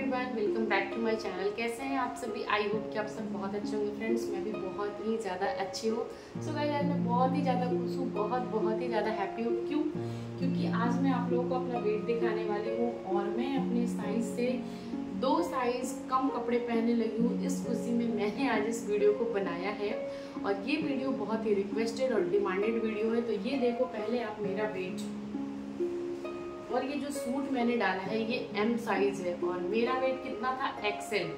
Everyone, welcome back to my channel. कैसे हैं आप सभी? आई होप कि आप सब बहुत अच्छे होंगे फ्रेंड्स। मैं भी बहुत ही ज़्यादा अच्छी हूँ। सो गाइस, आज मैं बहुत ही ज़्यादा खुश हूँ, बहुत ही ज़्यादा हैप्पी हूँ। क्यों? क्योंकि आज मैं आप लोगों को अपना वेट दिखाने वाली हूँ और मैं अपने साइज से 2 साइज कम कपड़े पहनने लगी हूँ। इस खुशी में मैंने आज इस वीडियो को बनाया है और ये वीडियो बहुत ही रिक्वेस्टेड और डिमांडेड वीडियो है। तो ये देखो, पहले आप मेरा वेट, और ये जो सूट मैंने डाला है ये M साइज है और मेरा वेट कितना था? XL।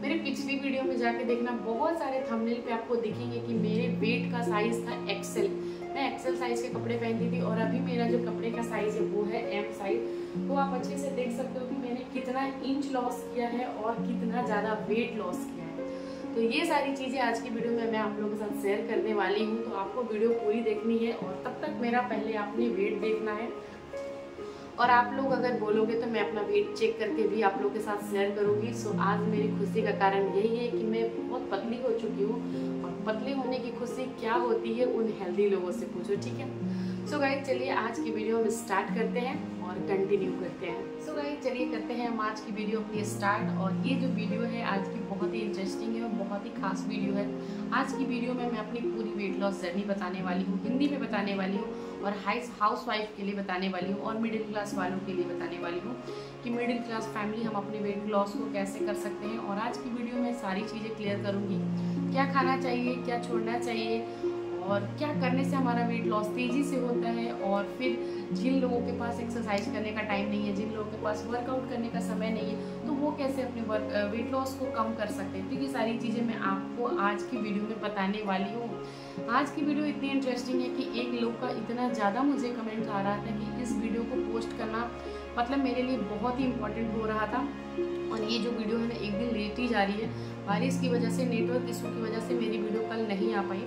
मेरे पिछली वीडियो में जाके देखना, बहुत सारे थंबनेल पे आपको दिखेंगे कि मेरे वेट का साइज था XL। मैं XL साइज के कपड़े पहनती थी और अभी मेरा जो कपड़े का साइज है वो है M साइज। तो आप अच्छे से देख सकते हो कि मैंने कितना इंच लॉस किया है और कितना ज़्यादा वेट लॉस किया है। तो ये सारी चीज़ें आज की वीडियो में मैं आप लोगों के साथ शेयर करने वाली हूँ। तो आपको वीडियो पूरी देखनी है और तब तक मेरा पहले आपने वेट देखना है। और आप लोग अगर बोलोगे तो मैं अपना वेट चेक करके भी आप लोगों के साथ शेयर करूंगी। सो आज मेरी खुशी का कारण यही है कि मैं बहुत पतली हो चुकी हूँ और पतली होने की खुशी क्या होती है उन हेल्दी लोगों से पूछो, ठीक है। सो गाइस, चलिए आज की वीडियो हम स्टार्ट करते हैं और कंटिन्यू करते हैं। सो गाइस, चलिए करते हैं हम आज की वीडियो अपनी स्टार्ट। और ये जो वीडियो है आज की बहुत ही इंटरेस्टिंग है और बहुत ही खास वीडियो है। आज की वीडियो में मैं अपनी पूरी वेट लॉस जर्नी बताने वाली हूँ, हिंदी में बताने वाली हूँ और हाउस वाइफ के लिए बताने वाली हूँ और मिडिल क्लास वालों के लिए बताने वाली हूँ कि मिडिल क्लास फैमिली हम अपने वेट लॉस को कैसे कर सकते हैं। और आज की वीडियो में सारी चीज़ें क्लियर करूँगी, क्या खाना चाहिए, क्या छोड़ना चाहिए और क्या करने से हमारा वेट लॉस तेज़ी से होता है। और फिर जिन लोगों के पास एक्सरसाइज करने का टाइम नहीं है, जिन लोगों के पास वर्कआउट करने का समय नहीं है, तो वो कैसे अपने वेट लॉस को कम कर सकते हैं। तो ये सारी चीज़ें मैं आपको आज की वीडियो में बताने वाली हूँ। आज की वीडियो इतनी इंटरेस्टिंग है कि एक लोग का इतना ज़्यादा मुझे कमेंट आ रहा था कि इस वीडियो को पोस्ट करना मतलब मेरे लिए बहुत ही इम्पोर्टेंट हो रहा था। और ये जो वीडियो है ना एक दिन लेट ही जा रही है, बारिश की वजह से, नेटवर्क इशू की वजह से मेरी वीडियो कल नहीं आ पाई।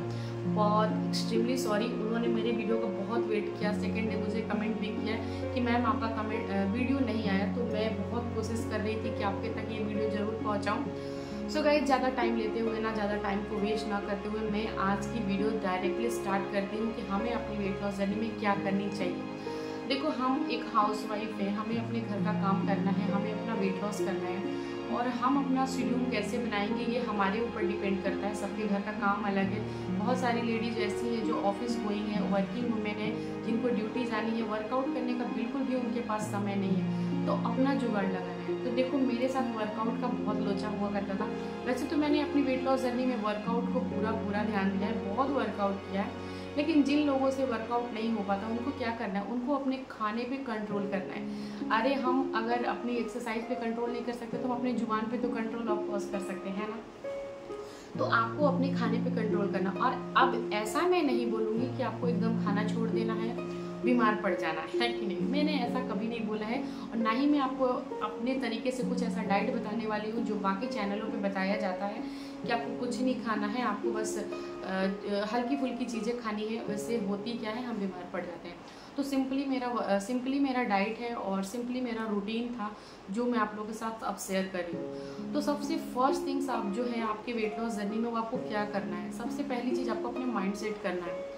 बहुत एक्सट्रीमली सॉरी। उन्होंने मेरे वीडियो का बहुत वेट किया, सेकंड डे मुझे कमेंट भी किया कि मैम आपका वीडियो नहीं आया। तो मैं बहुत कोशिश कर रही थी कि आपके तक ये वीडियो ज़रूर पहुँचाऊँ। सो गाइस, ज़्यादा टाइम लेते हुए ना, ज़्यादा टाइम को वेस्ट ना करते हुए मैं आज की वीडियो डायरेक्टली स्टार्ट करती हूँ कि हमें अपनी वेट लॉस जर्नी में क्या करनी चाहिए। देखो, हम एक हाउस वाइफ है, हमें अपने घर का काम करना है, हमें अपना वेट लॉस करना है और हम अपना शेड्यूल कैसे बनाएंगे ये हमारे ऊपर डिपेंड करता है। सबके घर का काम अलग है। बहुत सारी लेडीज ऐसी हैं जो ऑफिस गोइंग है, वर्किंग वुमेन है, जिनको ड्यूटी जानी है, वर्कआउट करने का बिल्कुल भी उनके पास समय नहीं है, तो अपना जुगाड़ लगाना है। तो देखो, मेरे साथ वर्कआउट का बहुत लोचा हुआ करता था। वैसे तो मैंने अपनी वेट लॉस जर्नी में वर्कआउट को पूरा ध्यान दिया है, बहुत वर्कआउट किया है। लेकिन जिन लोगों से वर्कआउट नहीं हो पाता उनको क्या करना है? उनको अपने खाने पे कंट्रोल करना है। अरे, हम अगर अपनी एक्सरसाइज पे कंट्रोल नहीं कर सकते तो हम अपनी जुबान पे तो कंट्रोल ऑफ कोर्स कर सकते हैं ना। तो आपको अपने खाने पे कंट्रोल करना। और अब ऐसा मैं नहीं बोलूँगी कि आपको एकदम खाना छोड़ देना है, बीमार पड़ जाना है कि नहीं। मैंने ऐसा कभी नहीं बोला है और ना ही मैं आपको अपने तरीके से कुछ ऐसा डाइट बताने वाली हूँ जो बाकी चैनलों पे बताया जाता है कि आपको कुछ नहीं खाना है, आपको बस हल्की फुल्की चीज़ें खानी है। वैसे होती क्या है, हम बीमार पड़ जाते हैं। तो सिंपली मेरा डाइट है और सिंपली मेरा रूटीन था जो मैं आप लोगों के साथ अब शेयर कर रही हूँ। तो सबसे फर्स्ट थिंग्स आप जो है आपके वेट लॉस जर्नी में वो आपको क्या करना है? सबसे पहली चीज़ आपको अपने माइंड सेट करना है।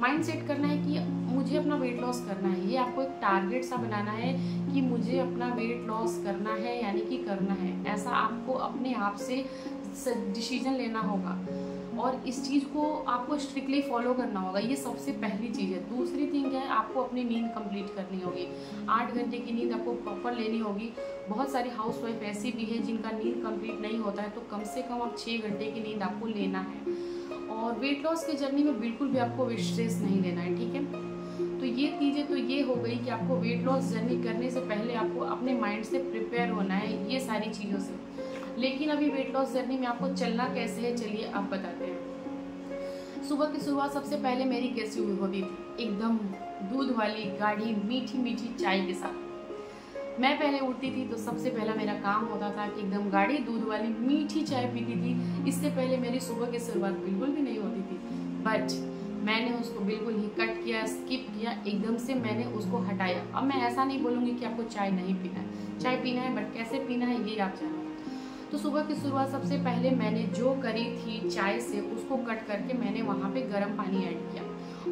माइंड सेट करना है कि मुझे अपना वेट लॉस करना है। ये आपको एक टारगेट सा बनाना है कि मुझे अपना वेट लॉस करना है, यानी कि करना है। ऐसा आपको अपने आप से डिसीजन लेना होगा और इस चीज़ को आपको स्ट्रिक्टली फॉलो करना होगा। ये सबसे पहली चीज़ है। दूसरी थिंग क्या है, आपको अपनी नींद कंप्लीट करनी होगी। 8 घंटे की नींद आपको प्रॉपर लेनी होगी। बहुत सारी हाउस वाइफ ऐसी भी है जिनका नींद कंप्लीट नहीं होता है, तो कम से कम आप 6 घंटे की नींद आपको लेना है। और वेट लॉस की जर्नी में बिल्कुल भी आपको स्ट्रेस नहीं लेना है, ठीक है। तो ये चीज़ें तो ये हो गई कि आपको वेट लॉस जर्नी करने से पहले आपको अपने माइंड से प्रिपेयर होना है ये सारी चीज़ों से। लेकिन अभी वेट लॉस जर्नी में आपको चलना कैसे है, चलिए अब बताते हैं। सुबह की शुरुआत सबसे पहले मेरी कैसी होती थी? एकदम दूध वाली गाढ़ी मीठी चाय के साथ। मैं पहले उठती थी तो सबसे पहला मेरा काम होता था कि एकदम गाढ़ी दूध वाली मीठी चाय पीती थी। इससे पहले मेरी सुबह की शुरुआत बिल्कुल भी नहीं होती थी, बट मैंने उसको बिल्कुल ही कट किया, स्किप किया, एकदम से मैंने उसको हटाया। अब मैं ऐसा नहीं बोलूँगी कि आपको चाय नहीं पीना है, चाय पीना है, बट कैसे पीना है ये आप जानो। तो सुबह की शुरुआत सबसे पहले मैंने जो करी थी चाय से, उसको कट करके मैंने वहाँ पे गर्म पानी ऐड किया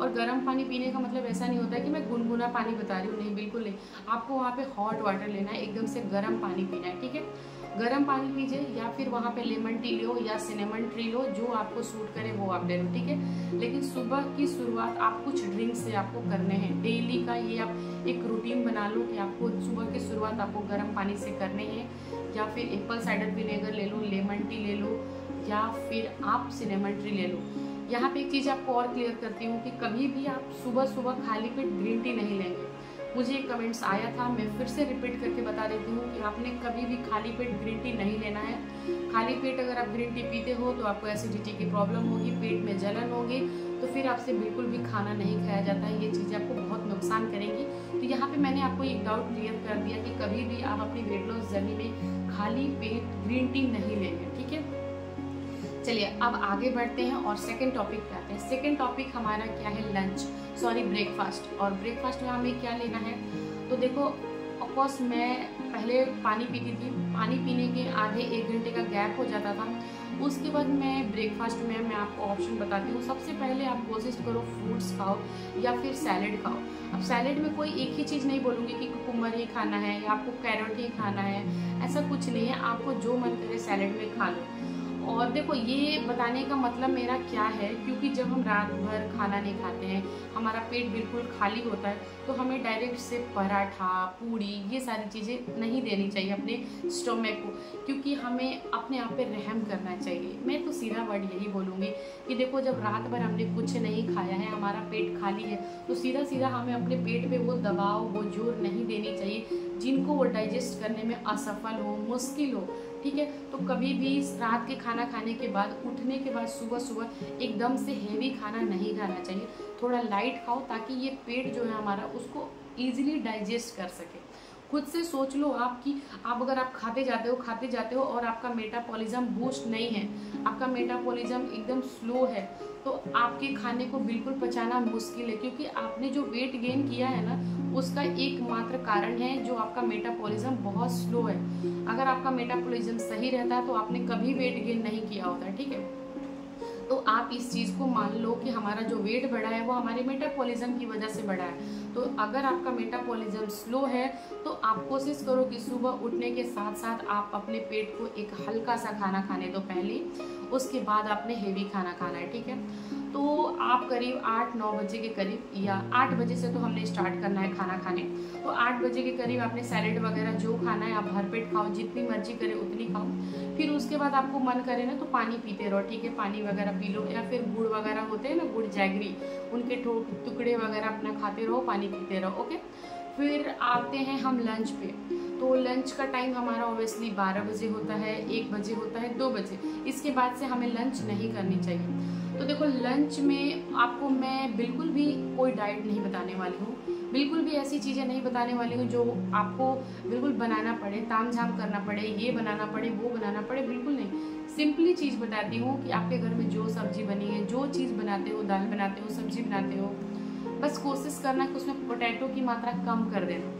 और गर्म पानी पीने का मतलब ऐसा नहीं होता है कि मैं गुनगुना पानी बता रही हूँ, नहीं, बिल्कुल नहीं। आपको वहाँ पे हॉट वाटर लेना है, एकदम से गर्म पानी पीना है, ठीक है। गर्म पानी लीजिए, या फिर वहाँ पे लेमन टी लो या सिनेमन टी लो, जो आपको सूट करे वो आप ले लो, ठीक है। लेकिन सुबह की शुरुआत आप कुछ ड्रिंक से आपको करने हैं, डेली का ये आप एक रूटीन बना लो कि आपको सुबह की शुरुआत आपको गर्म पानी से करने हैं। या फिर एप्पल साइडर विनेगर ले लो, लेमन टी ले लो, या फिर आप सिनेमन टी ले लो। यहाँ पे एक चीज़ आपको और क्लियर करती हूँ कि कभी भी आप सुबह सुबह खाली पेट ग्रीन टी नहीं लेंगे। मुझे एक कमेंट्स आया था, मैं फिर से रिपीट करके बता देती हूँ कि आपने कभी भी खाली पेट ग्रीन टी नहीं लेना है। खाली पेट अगर आप ग्रीन टी पीते हो तो आपको एसिडिटी की प्रॉब्लम होगी, पेट में जलन होगी, तो फिर आपसे बिल्कुल भी खाना नहीं खाया जाता है। ये चीज़ें आपको बहुत नुकसान करेंगी। तो यहाँ पे मैंने आपको एक डाउट क्लियर कर दिया कि कभी भी आप अपनी वेट लॉस जर्नी में खाली पेट ग्रीन टी नहीं लेंगे, ठीक है। चलिए अब आगे बढ़ते हैं और सेकंड टॉपिक पे आते हैं। सेकंड टॉपिक हमारा क्या है, ब्रेकफास्ट। और ब्रेकफास्ट में हमें क्या लेना है, तो देखो ऑफकोर्स मैं पहले पानी पीती थी, पानी पीने के आधे 1 घंटे का गैप हो जाता था। उसके बाद मैं ब्रेकफास्ट में मैं आपको ऑप्शन बताती हूँ। सबसे पहले आप कोशिश करो फ्रूट्स खाओ या फिर सैलेड खाओ। अब सैलेड में कोई एक ही चीज़ नहीं बोलूँगी कि कुकुम्बर ही खाना है या आपको कैरेट ही खाना है, ऐसा कुछ नहीं है। आपको जो मन करे सैलेड में खा लो। और देखो ये बताने का मतलब मेरा क्या है, क्योंकि जब हम रात भर खाना नहीं खाते हैं, हमारा पेट बिल्कुल खाली होता है, तो हमें डायरेक्ट से पराठा, पूड़ी, ये सारी चीज़ें नहीं देनी चाहिए अपने स्टोमक को, क्योंकि हमें अपने आप पे रहम करना चाहिए। मैं तो सीधा वर्ड यही बोलूँगी कि देखो जब रात भर हमने कुछ नहीं खाया है, हमारा पेट खाली है, तो सीधा सीधा हमें अपने पेट पे वो दबाव, वो जोर नहीं देनी चाहिए जिनको वो डाइजेस्ट करने में असफल हो, मुश्किल हो, ठीक है। तो कभी भी रात के खाना खाने के बाद, उठने के बाद सुबह सुबह एकदम से हेवी खाना नहीं खाना चाहिए। थोड़ा लाइट खाओ ताकि ये पेट जो है हमारा उसको ईजिली डाइजेस्ट कर सके। खुद से सोच लो आप कि आप अगर आप खाते जाते हो और आपका मेटाबॉलिज्म बूस्ट नहीं है, आपका मेटाबॉलिज्म एकदम स्लो है, तो आपके खाने को बिल्कुल पचाना मुश्किल है, क्योंकि आपने जो वेट गेन किया है ना, उसका एकमात्र कारण है जो आपका मेटाबॉलिज्म बहुत स्लो है। अगर आपका मेटाबॉलिज्म सही रहता तो आपने कभी वेट गेन नहीं किया होता, ठीक है। तो आप इस चीज़ को मान लो कि हमारा जो वेट बढ़ा है वो हमारे मेटाबॉलिज्म की वजह से बढ़ा है। तो अगर आपका मेटाबॉलिज्म स्लो है तो आप कोशिश करो कि सुबह उठने के साथ साथ आप अपने पेट को एक हल्का सा खाना खाने दो पहले, उसके बाद आपने हेवी खाना खाना है, ठीक है। तो आप करीब 8-9 बजे के करीब, या 8 बजे से तो हमने स्टार्ट करना है खाना खाने, तो 8 बजे के करीब आपने सैलेड वगैरह जो खाना है आप भरपेट खाओ, जितनी मर्जी करे उतनी खाओ। फिर उसके बाद आपको मन करे ना तो पानी पीते रहो, ठीक है, पानी वगैरह पी लो, या फिर गुड़ वगैरह होते हैं ना, गुड़ जैगरी, उनके टुकड़े वगैरह अपना खाते रहो, पानी पीते रहो, ओके। फिर आते हैं हम लंच पे। तो लंच का टाइम हमारा ऑब्वियसली 12 बजे होता है, 1 बजे होता है, 2 बजे। इसके बाद से हमें लंच नहीं करनी चाहिए। तो देखो लंच में आपको मैं बिल्कुल भी कोई डाइट नहीं बताने वाली हूँ, बिल्कुल भी ऐसी चीज़ें नहीं बताने वाली हूँ जो आपको बिल्कुल बनाना पड़े, ताम झाम करना पड़े, ये बनाना पड़े, वो बनाना पड़े, बिल्कुल नहीं। सिंपली चीज़ बताती हूँ कि आपके घर में जो सब्जी बनी है, जो चीज़ बनाते हो, दाल बनाते हो, सब्जी बनाते हो, बस कोशिश करना कि उसमें पोटैटो की मात्रा कम कर देना।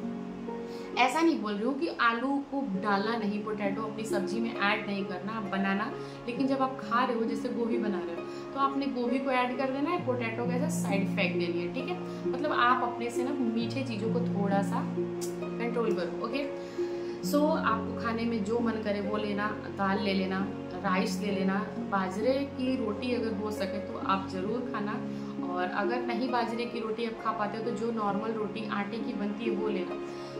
ऐसा नहीं बोल रही हूँ कि आलू को डालना नहीं, पोटैटो अपनी सब्जी में ऐड नहीं करना, आप बनाना, लेकिन जब आप खा रहे हो, जैसे गोभी बना रहे हो, तो आपने गोभी को ऐड कर देना है, पोटैटो का ऐसा साइड फेंक देनी है, ठीक है। मतलब आप अपने से ना मीठे चीज़ों को थोड़ा सा कंट्रोल करो, ओके। सो आपको खाने में जो मन करे वो लेना, दाल ले लेना, राइस ले लेना, बाजरे की रोटी अगर हो सके तो आप ज़रूर खाना, और अगर नहीं बाजरे की रोटी आप खा पाते हो तो जो नॉर्मल रोटी आटे की बनती है वो लेना।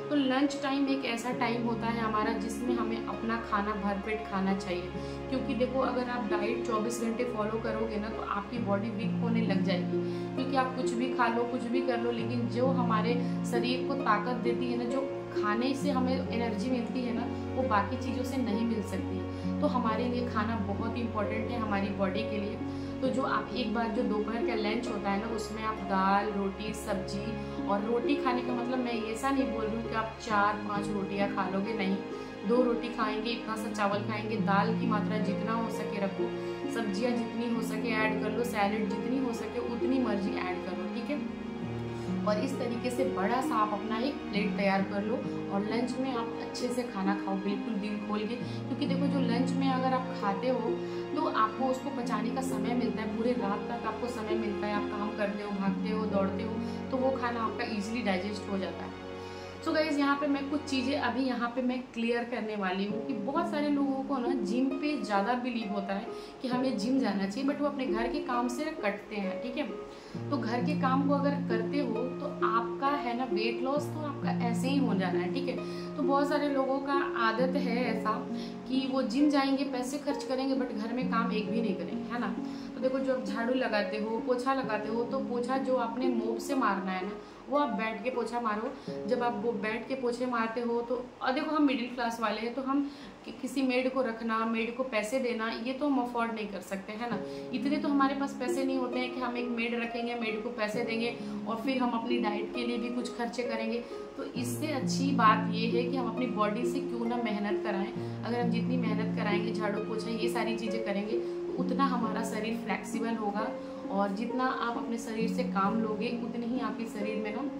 तो लंच टाइम एक ऐसा टाइम होता है हमारा जिसमें हमें अपना खाना भरपेट खाना चाहिए, क्योंकि देखो अगर आप डाइट 24 घंटे फॉलो करोगे ना तो आपकी बॉडी वीक होने लग जाएगी, क्योंकि आप कुछ भी खा लो, कुछ भी कर लो, लेकिन जो हमारे शरीर को ताकत देती है ना, जो खाने से हमें एनर्जी मिलती है ना, वो बाकी चीज़ों से नहीं मिल सकती। तो हमारे लिए खाना बहुत इंपॉर्टेंट है हमारी बॉडी के लिए। तो जो आप एक बार जो दोपहर का लंच होता है ना, उसमें आप दाल, रोटी, सब्जी, और रोटी खाने का मतलब मैं ऐसा नहीं बोल रही हूँ कि आप 4-5 रोटियाँ खा लोगे, नहीं, 2 रोटी खाएंगे, इतना सा चावल खाएंगे, दाल की मात्रा जितना हो सके रखो, सब्जियाँ जितनी हो सके ऐड कर लो, सैलेड जितनी हो सके उतनी मर्जी ऐड करो, ठीक है। और इस तरीके से बड़ा सा आप अपना एक प्लेट तैयार कर लो और लंच में आप अच्छे से खाना खाओ, बिल्कुल दिल खोल के। क्योंकि देखो जो लंच में अगर आप खाते हो तो आपको उसको पचाने का समय मिलता है, पूरे रात तक आपको समय मिलता है, आप काम करते हो, भागते हो, दौड़ते हो, तो वो खाना आपका ईजिली डाइजेस्ट हो जाता है। सो गाइज यहाँ पे मैं कुछ चीज़ें अभी यहाँ पे मैं क्लियर करने वाली हूँ कि बहुत सारे लोगों को ना जिम पे ज़्यादा बिलीव होता है कि हमें जिम जाना चाहिए, बट वो अपने घर के काम से कटते हैं, ठीक है। तो घर के काम को अगर करते हो तो आपका है ना वेट लॉस तो आपका ऐसे ही हो जाना है, ठीक है। तो बहुत सारे लोगों का आदत है ऐसा कि वो जिम जाएंगे, पैसे खर्च करेंगे, बट घर में काम एक भी नहीं करेंगे, है ना। तो देखो जो आप झाड़ू लगाते हो, पोछा लगाते हो, तो पोछा जो आपने मोब से मारना है ना, वो आप बैठ के पोछा मारो। जब आप वो बैठ के पोछे मारते हो तो और देखो हम मिडिल क्लास वाले हैं, तो हम किसी मेड को रखना, मेड को पैसे देना, ये तो हम अफोर्ड नहीं कर सकते, है ना। इतने तो हमारे पास पैसे नहीं होते हैं कि हम एक मेड रखेंगे, मेड को पैसे देंगे और फिर हम अपनी डाइट के लिए भी कुछ खर्चे करेंगे। तो इससे अच्छी बात ये है कि हम अपनी बॉडी से क्यों ना मेहनत कराएं। अगर हम जितनी मेहनत कराएंगे, झाड़ू पोछा ये सारी चीज़ें करेंगे, तो उतना हमारा शरीर फ्लेक्सिबल होगा और जितना आप अपने शरीर से काम लोगे उतनी ही आपके शरीर में ना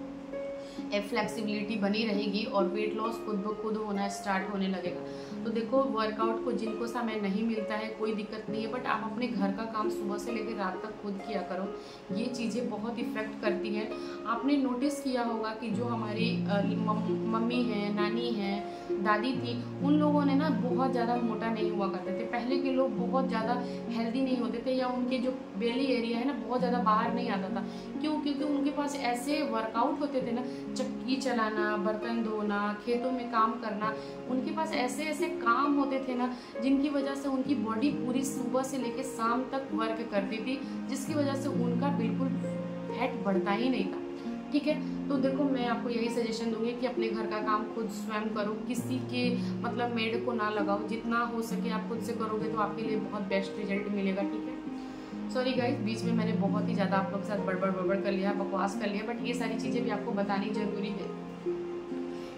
फ्लेक्सिबिलिटी बनी रहेगी और वेट लॉस खुद ब खुद होना स्टार्ट होने लगेगा। तो देखो वर्कआउट को जिनको समय नहीं मिलता है कोई दिक्कत नहीं है, बट आप अपने घर का काम सुबह से लेकर रात तक खुद किया करो, ये चीज़ें बहुत इफेक्ट करती हैं। आपने नोटिस किया होगा कि जो हमारी मम्मी हैं, नानी हैं, दादी थी, उन लोगों ने ना बहुत ज़्यादा मोटा नहीं हुआ करते थे। पहले के लोग बहुत ज़्यादा हेल्दी नहीं होते थे, या उनके जो बेली एरिया है ना बहुत ज़्यादा बाहर नहीं आता था। क्यों? क्योंकि उनके पास ऐसे वर्कआउट होते थे ना, चक्की चलाना, बर्तन धोना, खेतों में काम करना, उनके पास ऐसे ऐसे काम होते थे ना जिनकी वजह से उनकी बॉडी पूरी सुबह से लेकर शाम तक वर्क करती थी, जिसकी वजह से उनका बिल्कुल फैट बढ़ता ही नहीं था, ठीक है। तो देखो मैं आपको यही सजेशन दूंगी कि अपने घर का काम खुद स्वयं करो, किसी के मतलब मेड को ना लगाओ, जितना हो सके आप खुद से करोगे तो आपके लिए बहुत बेस्ट रिजल्ट मिलेगा, ठीक है। सॉरी गाइस, बीच में मैंने बहुत ही ज़्यादा आप लोग के साथ बड़बड़ कर लिया, बकवास कर लिया, बट ये सारी चीज़ें भी आपको बतानी जरूरी है,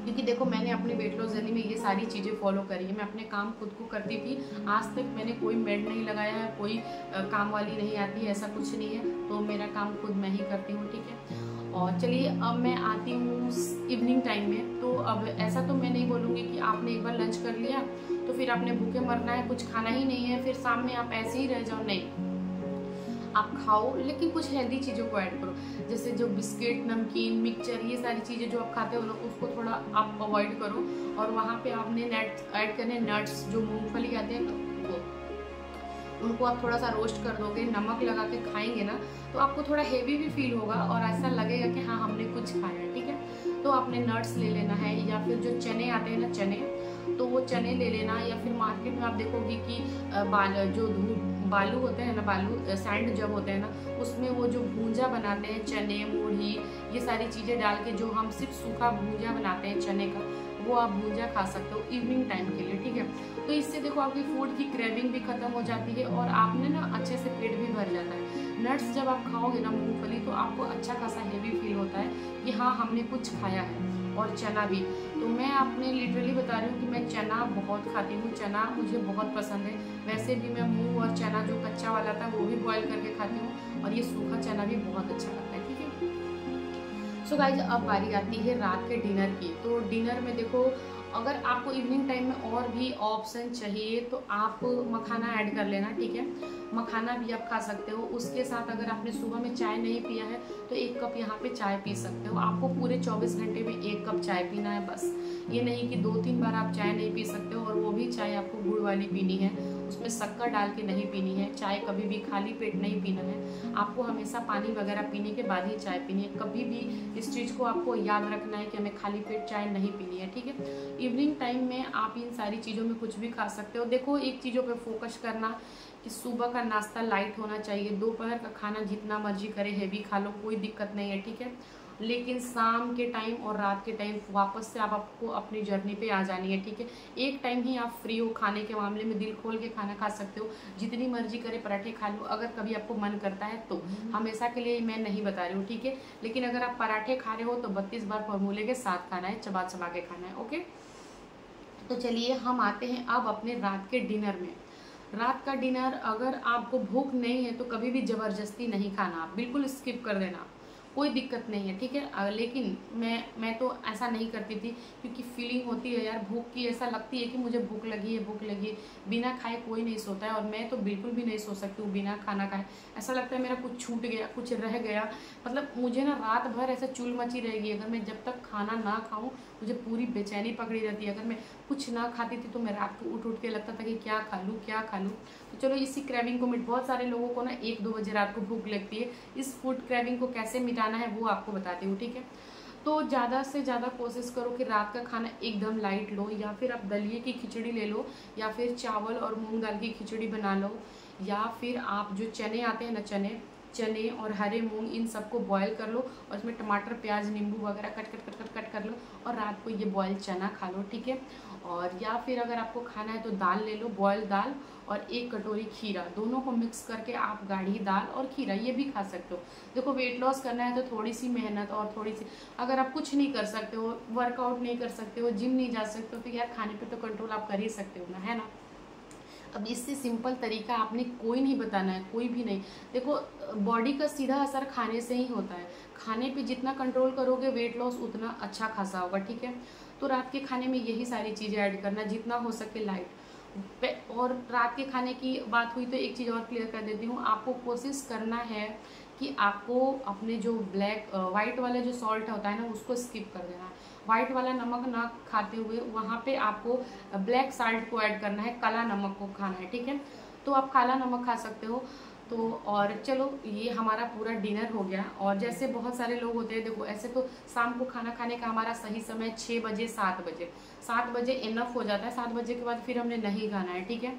क्योंकि देखो मैंने अपने वेट लॉस जर्नी में ये सारी चीज़ें फॉलो करी है। मैं अपने काम खुद को करती थी, आज तक मैंने कोई मेड नहीं लगाया है, कोई काम वाली नहीं आती है, ऐसा कुछ नहीं है। तो मेरा काम खुद मैं ही करती हूँ, ठीक है। और चलिए अब मैं आती हूँ इवनिंग टाइम में। तो अब ऐसा तो मैं नहीं बोलूँगी कि आपने एक बार लंच कर लिया तो फिर आपने भूखे मरना है, कुछ खाना ही नहीं है, फिर शाम में आप ऐसे ही रह जाओ, नहीं। आप खाओ लेकिन कुछ हेल्दी चीज़ों को ऐड करो, जैसे जो बिस्किट, नमकीन, मिक्सचर, ये सारी चीज़ें जो आप खाते हो ना उसको थोड़ा आप अवॉइड करो। और वहाँ पे आपने नट्स ऐड करने, नट्स जो मूंगफली आते हैं वो उनको आप थोड़ा सा रोस्ट कर दोगे, नमक लगा के खाएंगे ना तो आपको थोड़ा हेवी भी फील होगा और ऐसा लगेगा कि हाँ हमने कुछ खाया है, ठीक है। तो आपने नट्स ले लेना है, या फिर जो चने आते हैं ना चने, तो वो चने ले लेना, या फिर मार्केट में आप देखोगे कि जो बालू होते हैं ना, बालू सैंड जब होते हैं ना, उसमें वो जो भूंजा बनाते हैं चने, मूढ़ी, ये सारी चीज़ें डाल के जो हम सिर्फ सूखा भूंजा बनाते हैं चने का, वो आप भूंजा खा सकते हो इवनिंग टाइम के लिए, ठीक है। तो इससे देखो आपकी फूड की क्रेविंग भी खत्म हो जाती है और आपने ना अच्छे से पेट भी भर जाता है। नट्स जब आप खाओगे ना, मूंगफली, तो आपको अच्छा खासा हेवी फील होता है कि हाँ हमने कुछ खाया है। और चना भी, तो मैं आपने लिटरली बता रही हूँ कि मैं चना बहुत खाती हूँ, चना मुझे बहुत पसंद है। वैसे भी मैं मूंग और चना जो कच्चा वाला था वो भी बॉईल करके खाती हूँ, और ये सूखा चना भी बहुत अच्छा लगता है, ठीक है। सो गाइज अब बारी आती है रात के डिनर की। तो डिनर में देखो अगर आपको इवनिंग टाइम में और भी ऑप्शन चाहिए तो आप मखाना ऐड कर लेना, ठीक है। मखाना भी आप खा सकते हो। उसके साथ अगर आपने सुबह में चाय नहीं पिया है तो 1 कप यहाँ पे चाय पी सकते हो। आपको पूरे 24 घंटे में 1 कप चाय पीना है बस। ये नहीं कि 2-3 बार आप चाय नहीं पी सकते हो, और वो भी चाय आपको गुड़ वाली पीनी है, उसमें शक्कर डाल के नहीं पीनी है। चाय कभी भी खाली पेट नहीं पीना है, आपको हमेशा पानी वगैरह पीने के बाद ही चाय पीनी है। कभी भी इस चीज़ को आपको याद रखना है कि हमें खाली पेट चाय नहीं पीनी है, ठीक है। इवनिंग टाइम में आप इन सारी चीज़ों में कुछ भी खा सकते हो। देखो एक चीज़ों पे फोकस करना कि सुबह का नाश्ता लाइट होना चाहिए, दोपहर का खाना जितना मर्जी करे हेवी खा लो, कोई दिक्कत नहीं है, ठीक है। लेकिन शाम के टाइम और रात के टाइम वापस से आपको अपनी जर्नी पे आ जानी है, ठीक है। एक टाइम ही आप फ्री हो खाने के मामले में, दिल खोल के खाना खा सकते हो, जितनी मर्जी करे पराठे खा लो अगर कभी आपको मन करता है तो। हमेशा के लिए मैं नहीं बता रही हूँ, ठीक है। लेकिन अगर आप पराठे खा रहे हो तो 32 बार फॉर्मूले के साथ खाना है, चबा चबा के खाना है, ओके। तो चलिए हम आते हैं अब अपने रात के डिनर में। रात का डिनर अगर आपको भूख नहीं है तो कभी भी ज़बरदस्ती नहीं खाना, आप बिल्कुल स्किप कर देना। कोई दिक्कत नहीं है, ठीक है। लेकिन मैं तो ऐसा नहीं करती थी, क्योंकि फीलिंग होती है यार भूख की, ऐसा लगती है कि मुझे भूख लगी है, भूख लगी है। बिना खाए कोई नहीं सोता है, और मैं तो बिल्कुल भी नहीं सो सकती हूँ बिना खाना खाए। ऐसा लगता है मेरा कुछ छूट गया, कुछ रह गया, मतलब मुझे ना रात भर ऐसा चुल मची रहेगी। अगर मैं जब तक खाना ना खाऊं मुझे पूरी बेचैनी पकड़ी रहती है। अगर मैं कुछ ना खाती थी तो मैं रात को उठ उठ के लगता था कि क्या खा लूँ, क्या खा लूँ। तो चलो इसी क्रेविंग को बहुत सारे लोगों को ना 1-2 बजे रात को भूख लगती है। इस फूड क्रेविंग को कैसे मिटाना है वो आपको बताती हूँ, ठीक है। तो ज़्यादा से ज़्यादा कोशिश करो कि रात का खाना एकदम लाइट लो, या फिर आप दलिए की खिचड़ी ले लो, या फिर चावल और मूंग दाल की खिचड़ी बना लो, या फिर आप जो चने आते हैं ना, चने और हरे मूंग, इन सबको बॉयल कर लो और इसमें टमाटर प्याज नींबू वगैरह कट कर लो, और रात को ये बॉयल चना खा लो, ठीक है। और या फिर अगर आपको खाना है तो दाल ले लो, बॉयल दाल, और 1 कटोरी खीरा, दोनों को मिक्स करके आप गाढ़ी दाल और खीरा ये भी खा सकते हो। देखो वेट लॉस करना है तो थोड़ी सी मेहनत और थोड़ी सी, अगर आप कुछ नहीं कर सकते हो, वर्कआउट नहीं कर सकते हो, जिम नहीं जा सकते हो, तो यार खाने पे तो कंट्रोल आप कर ही सकते हो ना, है ना। अब इससे सिंपल तरीका आपने कोई नहीं बताना है, कोई भी नहीं। देखो बॉडी का सीधा असर खाने से ही होता है। खाने पे जितना कंट्रोल करोगे वेट लॉस उतना अच्छा खासा होगा, ठीक है। तो रात के खाने में यही सारी चीज़ें ऐड करना, जितना हो सके लाइट। और रात के खाने की बात हुई तो एक चीज़ और क्लियर कर देती हूँ, आपको कोशिश करना है कि आपको अपने जो वाइट वाला जो सॉल्ट होता है ना उसको स्किप कर देना है। वाइट वाला नमक ना खाते हुए वहाँ पे आपको ब्लैक साल्ट को ऐड करना है, काला नमक को खाना है, ठीक है। तो आप काला नमक खा सकते हो। तो और चलो ये हमारा पूरा डिनर हो गया। और जैसे बहुत सारे लोग होते हैं, देखो ऐसे तो शाम को खाना खाने का हमारा सही समय 6 बजे 7 बजे, 7 बजे इनफ हो जाता है। 7 बजे के बाद फिर हमने नहीं खाना है, ठीक है।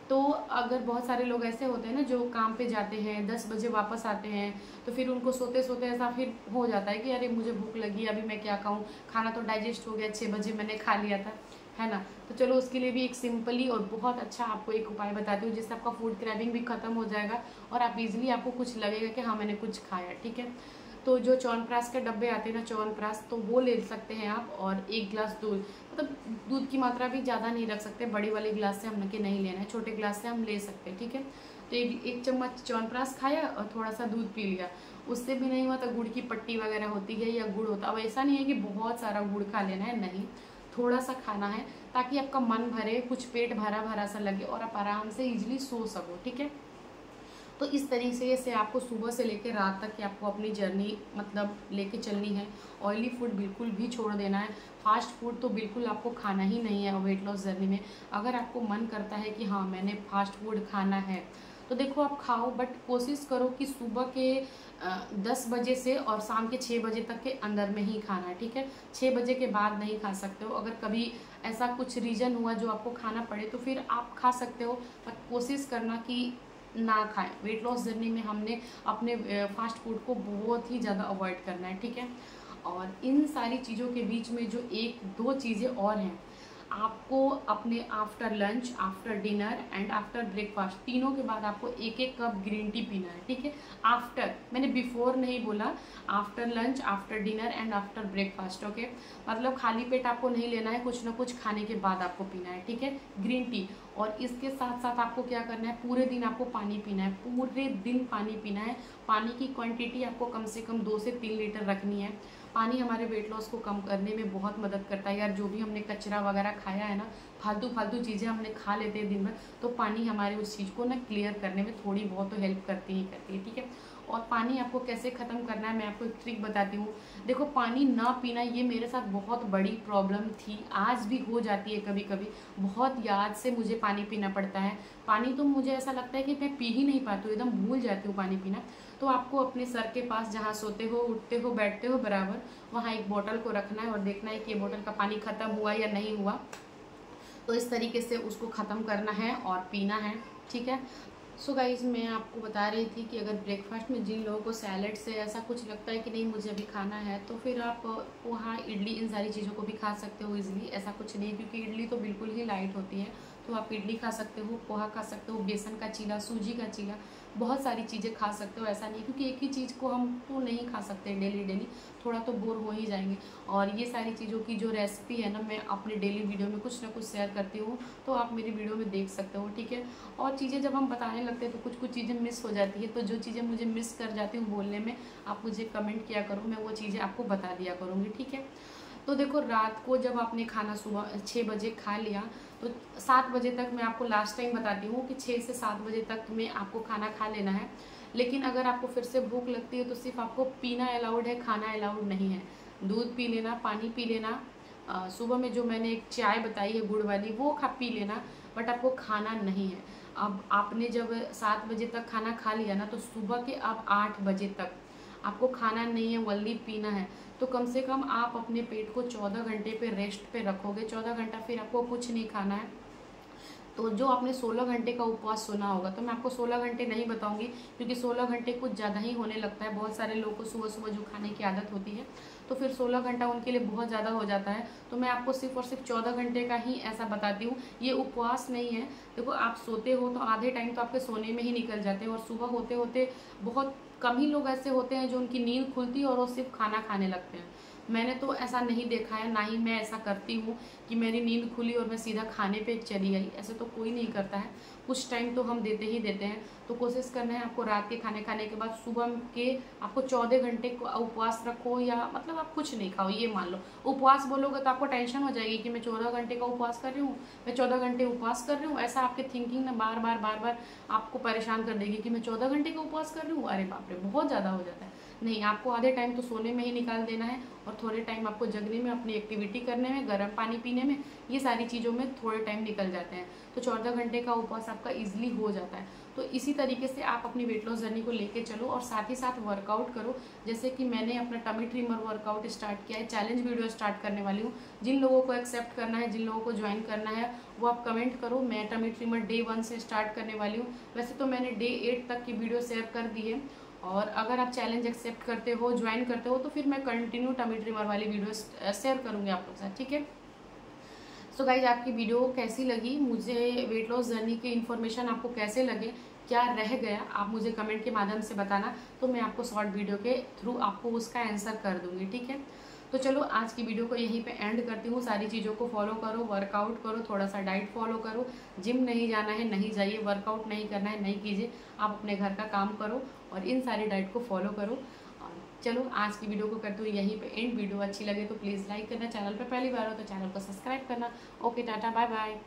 तो अगर बहुत सारे लोग ऐसे होते हैं ना जो काम पे जाते हैं 10 बजे वापस आते हैं, तो फिर उनको सोते सोते ऐसा फिर हो जाता है कि अरे मुझे भूख लगी, अभी मैं क्या खाऊं, खाना तो डाइजेस्ट हो गया, 6 बजे मैंने खा लिया था, है ना। तो चलो उसके लिए भी एक सिंपली और बहुत अच्छा आपको एक उपाय बताती हूँ, जिससे आपका फूड क्रेविंग भी खत्म हो जाएगा और आप इजीली आपको कुछ लगेगा कि हाँ मैंने कुछ खाया, ठीक है। तो जो च्यवनप्राश के डब्बे आते हैं ना, च्यवनप्राश, तो वो ले सकते हैं आप, और 1 गिलास दूध, मतलब दूध की मात्रा भी ज़्यादा नहीं रख सकते, बड़ी वाले गिलास से हम के नहीं लेना है, छोटे गिलास से हम ले सकते हैं, ठीक है। तो एक चम्मच च्यवनप्राश खाया और थोड़ा सा दूध पी लिया। उससे भी नहीं हुआ तो गुड़ की पट्टी वगैरह होती है या गुड़ होता है। अब ऐसा नहीं है कि बहुत सारा गुड़ खा लेना है, नहीं, थोड़ा सा खाना है, ताकि आपका मन भरे, कुछ पेट भरा भरा सा लगे और आप आराम से इजीली सो सको, ठीक है। तो इस तरीके से आपको सुबह से लेकर रात तक की आपको अपनी जर्नी मतलब लेके चलनी है। ऑयली फूड बिल्कुल भी छोड़ देना है, फास्ट फूड तो बिल्कुल आपको खाना ही नहीं है वेट लॉस जर्नी में। अगर आपको मन करता है कि हाँ मैंने फास्ट फूड खाना है तो देखो आप खाओ, बट कोशिश करो कि सुबह के 10 बजे से और शाम के 6 बजे तक के अंदर में ही खाना है, ठीक है। 6 बजे के बाद नहीं खा सकते हो। अगर कभी ऐसा कुछ रीज़न हुआ जो आपको खाना पड़े तो फिर आप खा सकते हो, पर कोशिश करना कि ना खाएं। वेट लॉस जर्नी में हमने अपने फास्ट फूड को बहुत ही ज़्यादा अवॉइड करना है, ठीक है। और इन सारी चीज़ों के बीच में जो 1-2 चीज़ें और हैं, आपको अपने after lunch, after dinner and after breakfast, तीनों के बाद आपको 1-1 कप ग्रीन टी पीना है, ठीक है। आफ्टर, मैंने बिफोर नहीं बोला, after lunch, after dinner and after breakfast, okay. मतलब खाली पेट आपको नहीं लेना है, कुछ ना कुछ खाने के बाद आपको पीना है, ठीक है, ग्रीन टी। और इसके साथ साथ आपको क्या करना है, पूरे दिन आपको पानी पीना है, पूरे दिन पानी पीना है। पानी की क्वांटिटी आपको कम से कम 2 से 3 लीटर रखनी है। पानी हमारे वेट लॉस को कम करने में बहुत मदद करता है यार। जो भी हमने कचरा वगैरह खाया है ना, फालतू फालतू चीज़ें हमने खा लेते हैं दिन भर, तो पानी हमारे उस चीज़ को ना क्लियर करने में थोड़ी बहुत तो हेल्प करती ही करती है, ठीक है। और पानी आपको कैसे ख़त्म करना है मैं आपको एक ट्रिक बताती हूँ। देखो पानी ना पीना ये मेरे साथ बहुत बड़ी प्रॉब्लम थी, आज भी हो जाती है कभी कभी, बहुत याद से मुझे पानी पीना पड़ता है। पानी तो मुझे ऐसा लगता है कि मैं पी ही नहीं पाती हूँ, एकदम भूल जाती हूँ पानी पीना। तो आपको अपने सर के पास जहाँ सोते हो, उठते हो, बैठते हो बराबर, वहाँ एक बोतल को रखना है और देखना है कि ये बोतल का पानी ख़त्म हुआ या नहीं हुआ। तो इस तरीके से उसको ख़त्म करना है और पीना है, ठीक है। सो गाइज मैं आपको बता रही थी कि अगर ब्रेकफास्ट में जिन लोगों को सैलड से ऐसा कुछ लगता है कि नहीं मुझे अभी खाना है, तो फिर आप पोहा, इडली, इन सारी चीज़ों को भी खा सकते हो इजीली। ऐसा कुछ नहीं, क्योंकि इडली तो बिल्कुल ही लाइट होती है, तो आप इडली खा सकते हो, पोहा खा सकते हो, बेसन का चीला, सूजी का चीला, बहुत सारी चीज़ें खा सकते हो। ऐसा नहीं, क्योंकि एक ही चीज़ को हम तो नहीं खा सकते डेली डेली, थोड़ा तो बोर हो ही जाएंगे। और ये सारी चीज़ों की जो रेसिपी है ना, मैं अपने डेली वीडियो में कुछ ना कुछ शेयर करती हूँ, तो आप मेरी वीडियो में देख सकते हो, ठीक है। और चीज़ें जब हम बताने लगते हैं तो कुछ कुछ चीज़ें मिस हो जाती है, तो जो चीज़ें मुझे मिस कर जाती हूँ बोलने में, आप मुझे कमेंट किया करो, मैं वो चीज़ें आपको बता दिया करूँगी, ठीक है। तो देखो, रात को जब आपने खाना सुबह 6 बजे खा लिया, तो 7 बजे तक, मैं आपको लास्ट टाइम बताती हूँ कि 6 से 7 बजे तक में आपको खाना खा लेना है। लेकिन अगर आपको फिर से भूख लगती है तो सिर्फ आपको पीना अलाउड है, खाना अलाउड नहीं है। दूध पी लेना, पानी पी लेना, सुबह में जो मैंने एक चाय बताई है गुड़ वाली, वो पी लेना, बट आपको खाना नहीं है। अब आपने जब 7 बजे तक खाना खा लिया ना, तो सुबह के अब 8 बजे तक आपको खाना नहीं है, ओनली पीना है। तो कम से कम आप अपने पेट को 14 घंटे पे रेस्ट पे रखोगे, 14 घंटा फिर आपको कुछ नहीं खाना है। तो जो आपने 16 घंटे का उपवास सुना होगा, तो मैं आपको 16 घंटे नहीं बताऊंगी, क्योंकि 16 घंटे कुछ ज़्यादा ही होने लगता है। बहुत सारे लोगों को सुबह सुबह जो खाने की आदत होती है, तो फिर 16 घंटा उनके लिए बहुत ज़्यादा हो जाता है। तो मैं आपको सिर्फ और सिर्फ 14 घंटे का ही ऐसा बताती हूँ। ये उपवास नहीं है। देखो, आप सोते हो तो आधे टाइम तो आपके सोने में ही निकल जाते हैं, और सुबह होते होते बहुत कम ही लोग ऐसे होते हैं जो उनकी नींद खुलती है और वो सिर्फ खाना खाने लगते हैं। मैंने तो ऐसा नहीं देखा है, ना ही मैं ऐसा करती हूँ कि मेरी नींद खुली और मैं सीधा खाने पे चली गई। ऐसे तो कोई नहीं करता है, कुछ टाइम तो हम देते ही देते हैं। तो कोशिश करना है आपको रात के खाने खाने के बाद सुबह के आपको 14 घंटे को उपवास रखो, या मतलब आप कुछ नहीं खाओ, ये मान लो। उपवास बोलोगे तो आपको टेंशन हो जाएगी कि मैं 14 घंटे का उपवास कर रही हूँ, मैं 14 घंटे उपवास कर रही हूँ। ऐसा आपके थिंकिंग ना बार बार आपको परेशान कर देगी कि मैं 14 घंटे का उपवास कर रही हूँ, अरे बाप रे, बहुत ज़्यादा हो जाता है। नहीं, आपको आधे टाइम तो सोने में ही निकाल देना है, और थोड़े टाइम आपको जगने में, अपनी एक्टिविटी करने में, गर्म पानी पीने में, ये सारी चीज़ों में थोड़े टाइम निकल जाते हैं। तो 14 घंटे का उपवास आपका इजीली हो जाता है। तो इसी तरीके से आप अपनी वेट लॉस जर्नी को लेके चलो, और साथ ही साथ वर्कआउट करो। जैसे कि मैंने अपना टमी ट्रिमर वर्कआउट स्टार्ट किया है, चैलेंज वीडियो स्टार्ट करने वाली हूँ। जिन लोगों को एक्सेप्ट करना है, जिन लोगों को ज्वाइन करना है, वो आप कमेंट करो। मैं टमी ट्रिमर डे 1 से स्टार्ट करने वाली हूँ। वैसे तो मैंने डे 8 तक की वीडियो शेयर कर दी है, और अगर आप चैलेंज एक्सेप्ट करते हो, ज्वाइन करते हो, तो फिर मैं कंटिन्यू टमी ट्रिमर वाली वीडियो शेयर करूँगी आप लोग के साथ, ठीक है। सो गाइज, आपकी वीडियो कैसी लगी, मुझे वेट लॉस जर्नी के इन्फॉर्मेशन आपको कैसे लगे, क्या रह गया, आप मुझे कमेंट के माध्यम से बताना, तो मैं आपको शॉर्ट वीडियो के थ्रू आपको उसका आंसर कर दूंगी, ठीक है। तो चलो, आज की वीडियो को यहीं पे एंड करती हूँ। सारी चीज़ों को फॉलो करो, वर्कआउट करो, थोड़ा सा डाइट फॉलो करो। जिम नहीं जाना है, नहीं जाइए, वर्कआउट नहीं करना है, नहीं कीजिए। आप अपने घर का काम करो और इन सारी डाइट को फॉलो करो। चलो, आज की वीडियो को करते हुए यहीं पे एंड। वीडियो अच्छी लगे तो प्लीज़ लाइक करना, चैनल पर पहली बार हो तो चैनल को सब्सक्राइब करना। Okay, tata, bye bye.